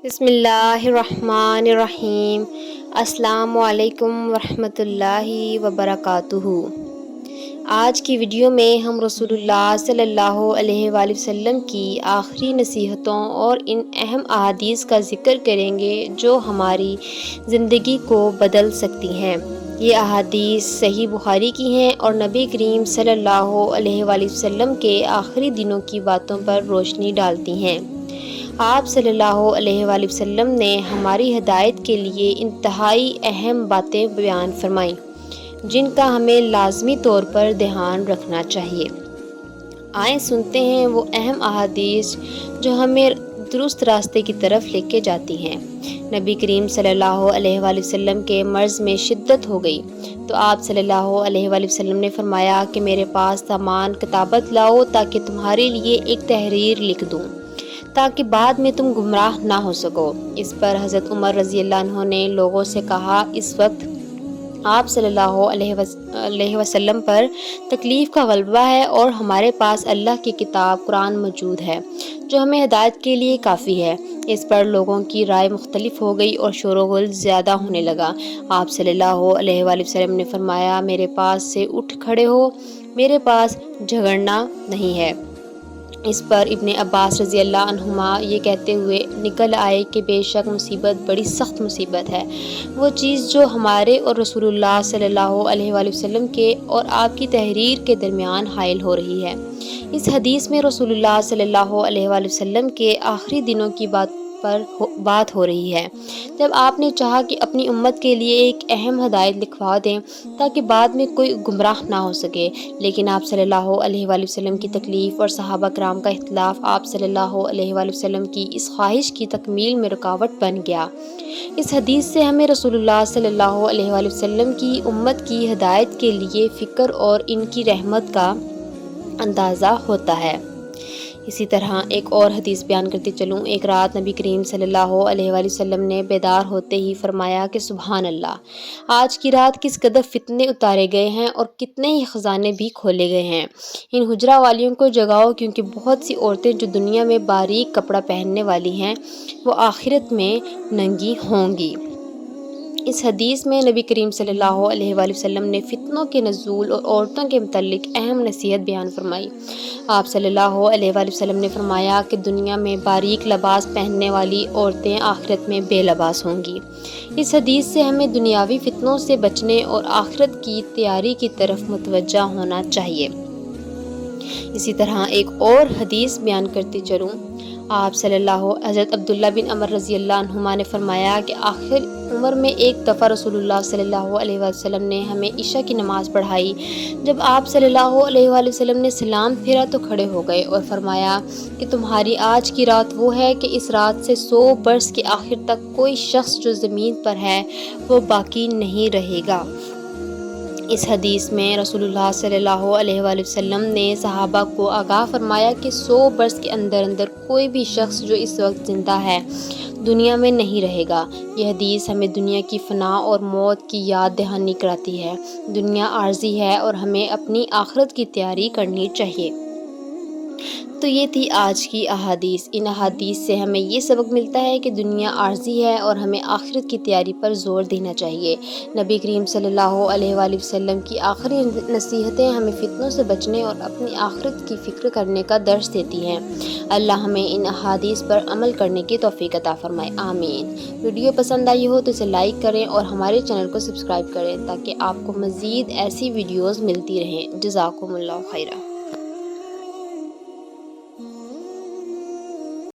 بسم اللہ الرحمن الرحیم۔ السلام علیکم ورحمۃ اللہ وبرکاتہ۔ آج کی ویڈیو میں ہم رسول اللہ صلی اللہ علیہ وآلہ وسلم کی آخری نصیحتوں اور ان اہم احادیث کا ذکر کریں گے جو ہماری زندگی کو بدل سکتی ہیں۔ یہ احادیث صحیح بخاری کی ہیں اور نبی کریم صلی اللہ علیہ وآلہ وسلم کے آخری دنوں کی باتوں پر روشنی ڈالتی ہیں۔ آپ صلی اللہ علیہ وآلہ وسلم نے ہماری ہدایت کے لیے انتہائی اہم باتیں بیان فرمائیں جن کا ہمیں لازمی طور پر دھیان رکھنا چاہیے۔ آئیں سنتے ہیں وہ اہم احادیث جو ہمیں درست راستے کی طرف لے کے جاتی ہیں۔ نبی کریم صلی اللہ علیہ وآلہ وسلم کے مرض میں شدت ہو گئی تو آپ صلی اللہ علیہ وآلہ وسلم نے فرمایا کہ میرے پاس سامان کتابت لاؤ تاکہ تمہارے لیے ایک تحریر لکھ دوں تاکہ بعد میں تم گمراہ نہ ہو سکو۔ اس پر حضرت عمر رضی اللہ عنہ نے لوگوں سے کہا، اس وقت آپ صلی اللہ علیہ وسلم پر تکلیف کا غلبہ ہے اور ہمارے پاس اللہ کی کتاب قرآن موجود ہے جو ہمیں ہدایت کے لیے کافی ہے۔ اس پر لوگوں کی رائے مختلف ہو گئی اور شور و غل زیادہ ہونے لگا۔ آپ صلی اللہ علیہ وآلہ وسلم نے فرمایا، میرے پاس سے اٹھ کھڑے ہو، میرے پاس جھگڑنا نہیں ہے۔ اس پر ابن عباس رضی اللہ عنہما یہ کہتے ہوئے نکل آئے کہ بے شک مصیبت بڑی سخت مصیبت ہے، وہ چیز جو ہمارے اور رسول اللہ صلی اللہ علیہ وآلہ وسلم کے اور آپ کی تحریر کے درمیان حائل ہو رہی ہے۔ اس حدیث میں رسول اللہ صلی اللہ علیہ وآلہ وسلم کے آخری دنوں کی بات ہو رہی ہے، جب آپ نے چاہا کہ اپنی امت کے لیے ایک اہم ہدایت لکھوا دیں تاکہ بعد میں کوئی گمراہ نہ ہو سکے، لیکن آپ صلی اللہ علیہ وآلہ وسلم کی تکلیف اور صحابہ کرام کا اختلاف آپ صلی اللہ علیہ وآلہ وسلم کی اس خواہش کی تکمیل میں رکاوٹ بن گیا۔ اس حدیث سے ہمیں رسول اللہ صلی اللہ علیہ وآلہ وسلم کی امت کی ہدایت کے لیے فکر اور ان کی رحمت کا اندازہ ہوتا ہے۔ اسی طرح ایک اور حدیث بیان کرتی چلوں۔ ایک رات نبی کریم صلی اللہ علیہ وآلہ وسلم نے بیدار ہوتے ہی فرمایا کہ سبحان اللہ، آج کی رات کس قدر فتنے اتارے گئے ہیں اور کتنے ہی خزانے بھی کھولے گئے ہیں۔ ان حجرہ والیوں کو جگاؤ کیونکہ بہت سی عورتیں جو دنیا میں باریک کپڑا پہننے والی ہیں وہ آخرت میں ننگی ہوں گی۔ اس حدیث میں نبی کریم صلی اللہ علیہ وآلہ وسلم نے فتنوں کے نزول اور عورتوں کے متعلق اہم نصیحت بیان فرمائی۔ آپ صلی اللہ علیہ وآلہ وسلم نے فرمایا کہ دنیا میں باریک لباس پہننے والی عورتیں آخرت میں بے لباس ہوں گی۔ اس حدیث سے ہمیں دنیاوی فتنوں سے بچنے اور آخرت کی تیاری کی طرف متوجہ ہونا چاہیے۔ اسی طرح ایک اور حدیث بیان کرتی چلوں۔ آپ صلی اللہ حضرت عبداللہ بن عمر رضی اللہ عنہما نے فرمایا کہ آخر عمر میں ایک دفعہ رسول اللہ صلی اللہ علیہ وسلم نے ہمیں عشاء کی نماز پڑھائی۔ جب آپ صلی اللہ علیہ وآلہ وسلم نے سلام پھیرا تو کھڑے ہو گئے اور فرمایا کہ تمہاری آج کی رات وہ ہے کہ اس رات سے 100 برس کے آخر تک کوئی شخص جو زمین پر ہے وہ باقی نہیں رہے گا۔ اس حدیث میں رسول اللہ صلی اللہ علیہ وآلہ وسلم نے صحابہ کو آگاہ فرمایا کہ 100 برس کے اندر کوئی بھی شخص جو اس وقت زندہ ہے دنیا میں نہیں رہے گا۔ یہ حدیث ہمیں دنیا کی فنا اور موت کی یاد دہانی کراتی ہے۔ دنیا عارضی ہے اور ہمیں اپنی آخرت کی تیاری کرنی چاہیے۔ تو یہ تھی آج کی احادیث۔ ان احادیث سے ہمیں یہ سبق ملتا ہے کہ دنیا عارضی ہے اور ہمیں آخرت کی تیاری پر زور دینا چاہیے۔ نبی کریم صلی اللہ علیہ وآلہ وسلم کی آخری نصیحتیں ہمیں فتنوں سے بچنے اور اپنی آخرت کی فکر کرنے کا درس دیتی ہیں۔ اللہ ہمیں ان احادیث پر عمل کرنے کی توفیق عطا فرمائے، آمین۔ ویڈیو پسند آئی ہو تو اسے لائک کریں اور ہمارے چینل کو سبسکرائب کریں تاکہ آپ کو مزید ایسی ویڈیوز ملتی رہیں۔ جزاکم اللہ خیرہ۔